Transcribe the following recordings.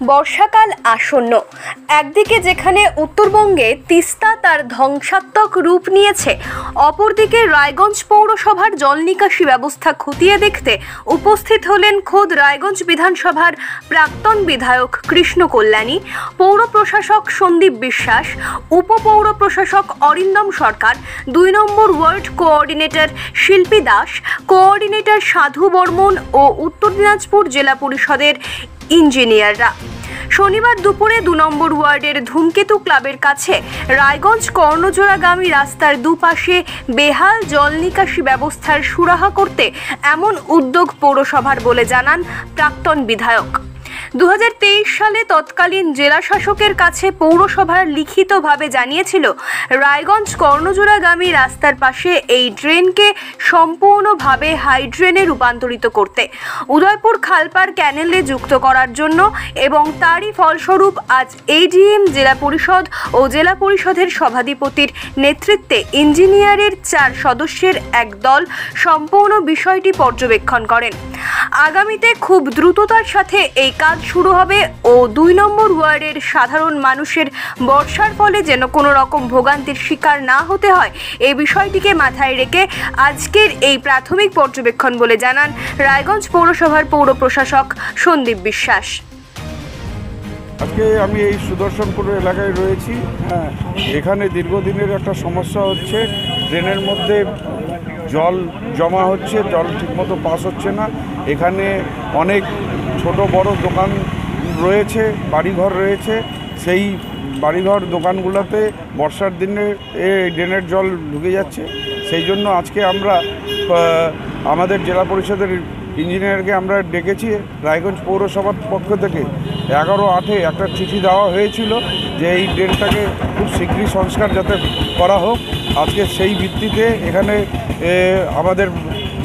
বর্ষাকাল আসন্ন। একদিকে যেখানে উত্তরবঙ্গে তিস্তা তার ধ্বংসাত্মক রূপ নিয়েছে, অপরদিকে রায়গঞ্জ পৌরসভার জল নিকাশি ব্যবস্থা খতিয়ে দেখতে উপস্থিত হলেন খোদ রায়গঞ্জ বিধানসভার প্রাক্তন বিধায়ক কৃষ্ণ কল্যাণী, পৌর প্রশাসক সন্দীপ বিশ্বাস, উপপৌর প্রশাসক অরিন্দম সরকার, ২ নম্বর ওয়ার্ড কোঅর্ডিনেটর শিল্পী দাস, কোঅর্ডিনেটর সাধু বর্মন ও উত্তর দিনাজপুর জেলা পরিষদের ইঞ্জিনিয়াররা। শনিবার দুপুরে ২ নম্বর ওয়ার্ডের ধূমকেতু ক্লাবের কাছে রায়গঞ্জ কর্ণজোড়াগামী রাস্তার দুপাশে বেহাল জল নিকাশি ব্যবস্থার সুরাহা করতে এমন উদ্যোগ পৌরসভার বলে জানান প্রাক্তন বিধায়ক। ২০২৩ সালে তৎকালীন জেলা শাসকের কাছে পৌরসভার লিখিতভাবে জানিয়েছিল রায়গঞ্জ কর্ণজোড়াগামী রাস্তার পাশে এই ড্রেনকে সম্পূর্ণভাবে হাইড্রেনে রূপান্তরিত করতে, উদয়পুর খালপাড় ক্যানেলে যুক্ত করার জন্য, এবং তারই ফলস্বরূপ আজ এডিএম জেলা পরিষদ ও জেলা পরিষদের সভাধিপতির নেতৃত্বে ইঞ্জিনিয়ারের ৪ সদস্যের এক দল সম্পূর্ণ বিষয়টি পর্যবেক্ষণ করেন। আগামীতে খুব দ্রুততার সাথে এই কাজ শুরু হবে ও ২ নম্বর ওয়ার্ডের সাধারণ মানুষের বর্ষার ফলে যেন কোনো রকম ভোগান্তির শিকার না হতে হয়, এই বিষয়টিকে মাথায় রেখে আজকের এই প্রাথমিক পর্যবেক্ষণ বলে জানান রায়গঞ্জ পৌরসভার পৌর প্রশাসক সন্দীপ বিশ্বাস। আজকে আমি এই সুদর্শনপুর এলাকায় রয়েছি। এখানে দীর্ঘদিনের একটা সমস্যা হচ্ছে, ড্রেনের মধ্যে জল জমা হচ্ছে, জল ঠিকমতো পাস হচ্ছে না। এখানে অনেক ছোট বড় দোকান রয়েছে, বাড়িঘর রয়েছে। সেই বাড়িঘর দোকানগুলোতে বর্ষার দিনে ড্রেনের জল ঢুকে যাচ্ছে। সেই জন্য আজকে আমরা আমাদের জেলা পরিষদের ইঞ্জিনিয়ারকে আমরা ডেকেছি। রায়গঞ্জ পৌরসভার পক্ষ থেকে 11/8 একটা চিঠি দেওয়া হয়েছিল যে এই ড্রেনটাকে খুব শীঘ্রই সংস্কার যাতে করা হোক। আজকে সেই ভিত্তিতে এখানে আমাদের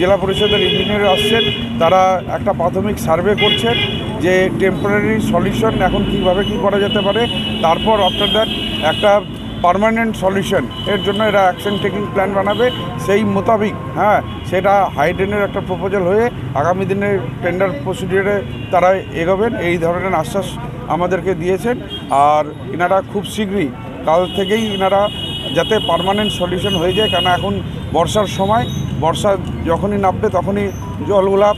জেলা পরিষদের ইঞ্জিনিয়ার আসছেন, তারা একটা প্রাথমিক সার্ভে করছেন যে টেম্পোরারি সলিউশন এখন কীভাবে কী করা যেতে পারে। তারপর আফটার দ্যাট একটা পার্মানেন্ট সলিউশন এর জন্য এরা অ্যাকশন টেকিং প্ল্যান বানাবে। সেই মোতাবিক সেটা হাইড্রেনের একটা প্রপোজাল হয়ে আগামী দিনে টেন্ডার প্রসিডিওরে তারা এগোবেন, এই ধরনের আশ্বাস আমাদেরকে দিয়েছেন। আর এনারা খুব শীঘ্রই কাল থেকেই এনারা যাতে পার্মানেন্ট সলিউশন হয়ে যায়, কেন এখন বর্ষার সময়, বর্ষা যখনই নামবে তখনই জলগুলা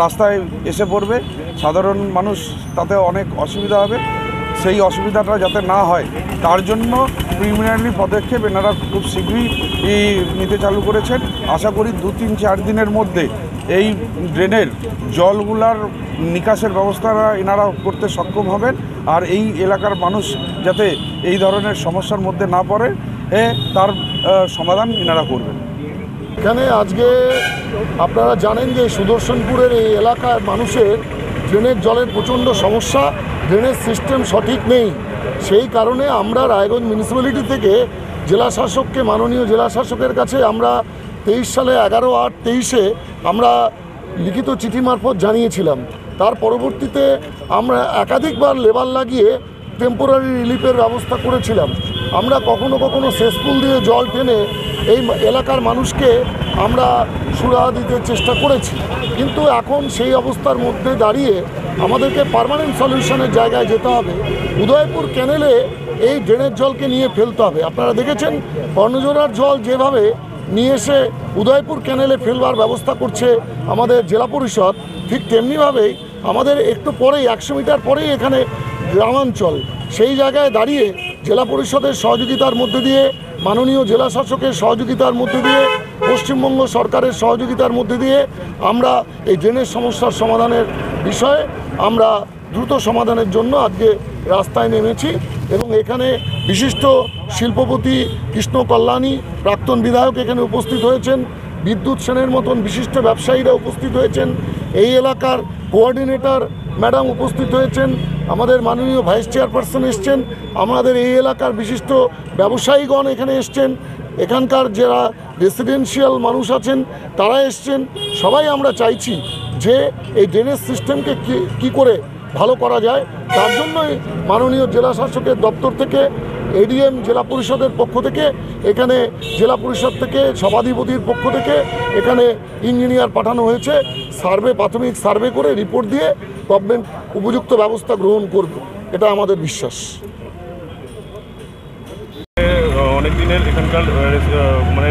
রাস্তায় এসে পড়বে, সাধারণ মানুষ তাতে অনেক অসুবিধা হবে। সেই অসুবিধাটা যাতে না হয় তার জন্য প্রিলিমিনারি পদক্ষেপ এনারা খুব শীঘ্রই নিতে চালু করেছেন। আশা করি ২-৩-৪ দিনের মধ্যে এই ড্রেনের জলগুলার নিকাশের ব্যবস্থা এনারা করতে সক্ষম হবেন। আর এই এলাকার মানুষ যাতে এই ধরনের সমস্যার মধ্যে না পড়ে তার সমাধান এনারা করবেন। এখানে আজকে আপনারা জানেন যে সুদর্শনপুরের এই এলাকার মানুষের ড্রেনের জলের প্রচণ্ড সমস্যা, ড্রেনেজ সিস্টেম সঠিক নেই। সেই কারণে আমরা রায়গঞ্জ মিউনিসিপ্যালিটি থেকে জেলা শাসককে, মাননীয় জেলা শাসকের কাছে আমরা 23 সালে 11/8 আমরা লিখিত চিঠি মারফত জানিয়েছিলাম। তার পরবর্তীতে আমরা একাধিকবার লেবার লাগিয়ে টেম্পোরারি রিলিফের ব্যবস্থা করেছিলাম। আমরা কখনো কখনো সেচপুল দিয়ে জল টেনে এই এলাকার মানুষকে আমরা সুরাহা দিতে চেষ্টা করেছি, কিন্তু এখন সেই অবস্থার মধ্যে দাঁড়িয়ে আমাদেরকে পার্মানেন্ট সলিউশনের জায়গায় যেতে হবে। উদয়পুর ক্যানেলে এই ড্রেনের জলকে নিয়ে ফেলতে হবে। আপনারা দেখেছেন কর্ণজোড়ার জল যেভাবে নিয়ে এসে উদয়পুর ক্যানেলে ফেলবার ব্যবস্থা করছে আমাদের জেলা পরিষদ, ঠিক তেমনিভাবেই আমাদের একটু পরেই 100 মিটার পরেই এখানে গ্রামাঞ্চল। সেই জায়গায় দাঁড়িয়ে জেলা পরিষদের সহযোগিতার মধ্যে দিয়ে, মাননীয় জেলা শাসকের সহযোগিতার মধ্যে দিয়ে, পশ্চিমবঙ্গ সরকারের সহযোগিতার মধ্যে দিয়ে আমরা এই ড্রেনের সমস্যার সমাধানের বিষয়ে আমরা দ্রুত সমাধানের জন্য আজকে রাস্তায় নেমেছি। এবং এখানে বিশিষ্ট শিল্পপতি কৃষ্ণ কল্যাণী, প্রাক্তন বিধায়ক এখানে উপস্থিত হয়েছেন, বিদ্যুৎ সেনের মতন বিশিষ্ট ব্যবসায়ীরা উপস্থিত হয়েছেন, এই এলাকার কোঅর্ডিনেটর ম্যাডাম উপস্থিত হয়েছেন, আমাদের মাননীয় ভাইস চেয়ারপারসন এসছেন, আমাদের এই এলাকার বিশিষ্ট ব্যবসায়ীগণ এখানে এসছেন, এখানকার যারা রেসিডেন্সিয়াল মানুষ আছেন তারা এসছেন। সবাই আমরা চাইছি যে এই ড্রেনেজ সিস্টেমকে কী করে ভালো করা যায়। তার জন্যই মাননীয় জেলা শাসকের দপ্তর থেকে, এডিএম জেলা পরিষদের পক্ষ থেকে, এখানে জেলা পরিষদ থেকে সভাধিপতির পক্ষ থেকে এখানে ইঞ্জিনিয়ার পাঠানো হয়েছে। সার্ভে, প্রাথমিক সার্ভে করে রিপোর্ট দিয়ে গভর্নমেন্ট উপযুক্ত ব্যবস্থা গ্রহণ করবে, এটা আমাদের বিশ্বাস। অনেক দিনের এখানকার মানে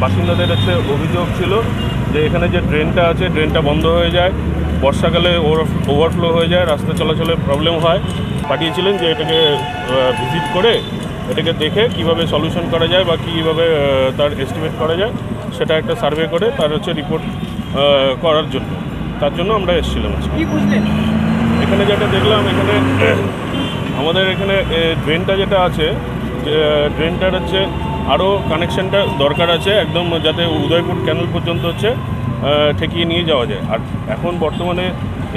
বাসিন্দাদের হচ্ছে অভিযোগ ছিল যে এখানে যে ড্রেনটা আছে ড্রেনটা বন্ধ হয়ে যায়, বর্ষাকালে ওভারফ্লো হয়ে যায়, রাস্তা চলাচলে প্রবলেম হয়। পাঠিয়েছিলেন যে এটাকে ভিজিট করে এটাকে দেখে কিভাবে সলিউশন করা যায় বা কীভাবে তার এস্টিমেট করা যায় সেটা একটা সার্ভে করে তার হচ্ছে রিপোর্ট করার জন্য, তার জন্য আমরা এসেছিলাম। এখানে যেটা দেখলাম, এখানে আমাদের এখানে ড্রেনটা যেটা আছে, ড্রেনটার হচ্ছে আরও কানেকশানটা দরকার আছে একদম, যাতে উদয়পুর ক্যানেল পর্যন্ত হচ্ছে ঠেকিয়ে নিয়ে যাওয়া যায়। আর এখন বর্তমানে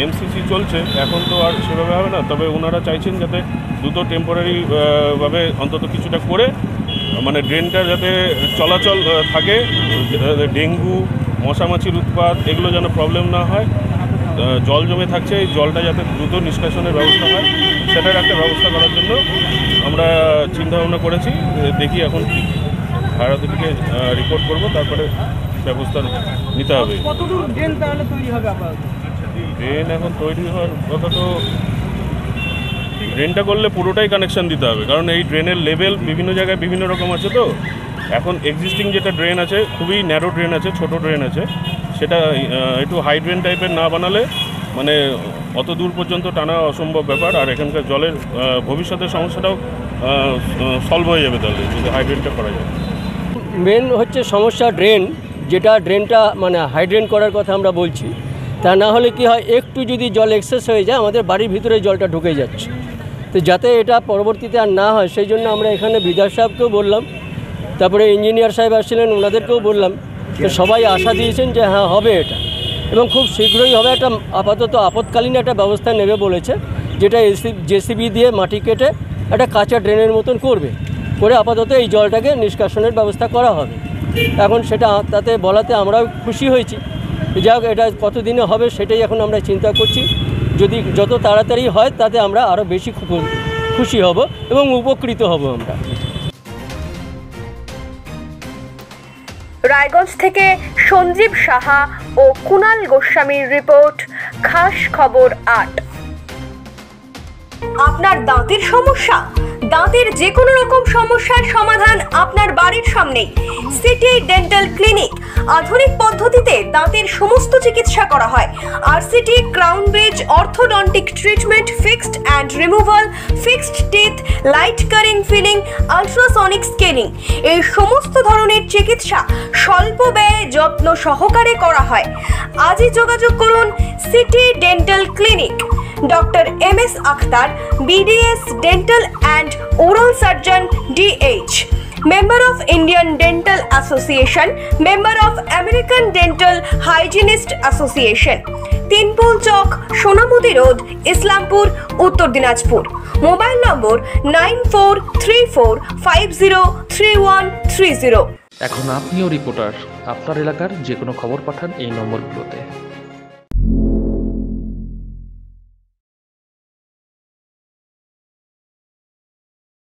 এমসিসি চলছে, এখন তো আর সেভাবে হবে না, তবে ওনারা চাইছেন যাতে দ্রুত টেম্পোরারি ভাবে অন্তত কিছুটা করে মানে ড্রেনটা যাতে চলাচল থাকে, ডেঙ্গু মশামাছির উৎপাত এগুলো যেন প্রবলেম না হয়, জল জমে থাকছে এই জলটা যাতে দ্রুত নিষ্কাশনের ব্যবস্থা হয় সেটার একটা ব্যবস্থা করার জন্য আমরা চিন্তাভাবনা করেছি। দেখি এখন হায়ার অথরিটিকে রিপোর্ট করব, তারপরে ব্যবস্থা নিতে হবে। কতদূর ড্রেন তাহলে তৈরি হবে আপাতত? ড্রেন এখন তৈরি হওয়ার কথা তো, ড্রেনটা করলে পুরোটাই কানেকশান দিতে হবে, কারণ এই ড্রেনের লেভেল বিভিন্ন জায়গায় বিভিন্ন রকম আছে। তো এখন এক্সিস্টিং যেটা ড্রেন আছে খুবই ন্যারো ড্রেন আছে, ছোট ড্রেন আছে, সেটা একটু হাই ড্রেন টাইপের না বানালে মানে অত দূর পর্যন্ত টানা অসম্ভব ব্যাপার। আর এখানকার জলের ভবিষ্যতের সমস্যাটাও সলভ হয়ে যাবে তাহলে যদি হাই ড্রেনটা করা যায়। মেন হচ্ছে সমস্যা ড্রেন, যেটা ড্রেনটা মানে হাইড্রেন করার কথা আমরা বলছি, তা না হলে কি হয়, একটু যদি জল এক্সেস হয়ে যায় আমাদের বাড়ির ভিতরে জলটা ঢুকে যাচ্ছে। তো যাতে এটা পরবর্তীতে আর না হয় সেই জন্য আমরা এখানে বিধায়ক সাহেবকেও বললাম, তারপরে ইঞ্জিনিয়ার সাহেব আসছিলেন ওনাদেরকেও বললাম, তো সবাই আশা দিয়েছেন যে হ্যাঁ হবে এটা, এবং খুব শীঘ্রই হবে। একটা আপাতত আপৎকালীন একটা ব্যবস্থা নেবে বলেছে, যেটা জেসিবি দিয়ে মাটি কেটে একটা কাঁচা ড্রেনের মতন করে আপাতত এই জলটাকে নিষ্কাশনের ব্যবস্থা করা হবে। এখন সেটা তাতে বলাতে আমরাও খুশি হয়েছি। যাই হোক, এটা কতদিনে হবে সেটাই এখন আমরা চিন্তা করছি। যদি যত তাড়াতাড়ি হয় তাতে আমরা আরও বেশি খুশি হব এবং উপকৃত হব আমরা। রায়গঞ্জ থেকে সঞ্জীব সাহা ও কুনাল গোস্বামীর রিপোর্ট, খাস খবর ৮। আপনার দাঁতের সমস্যা, দাঁতের যে কোনো রকম সমস্যার সমাধান আপনার বাড়ির সামনেই। সিটি ডেন্টাল ক্লিনিক, আধুনিক পদ্ধতিতে দাঁতের সমস্ত চিকিৎসা করা হয়। RCT, crown bridge, orthodontic treatment, fixed and removal, fixed teeth, light curing, filling, ultrasonic scaling, এই সমস্ত ধরনের চিকিৎসা স্বল্প ব্যয়ে যত্ন সহকারে করা হয়। আজই যোগাযোগ করুন city dental clinic. Doctor MS Akhtar, BDS dental and oral surgeon, DH, member of Indian Dental Association, member of American Dental Hygienist Association, Tinpul Chak, সোনামুদি road, Islampur, উত্তর দিনাজপুর। মোবাইল নম্বর 9434503130। এখন আপনিও রিপোর্টার, আপনার এলাকার যে কোনো খবর পাঠান এই নম্বরগুলোতে।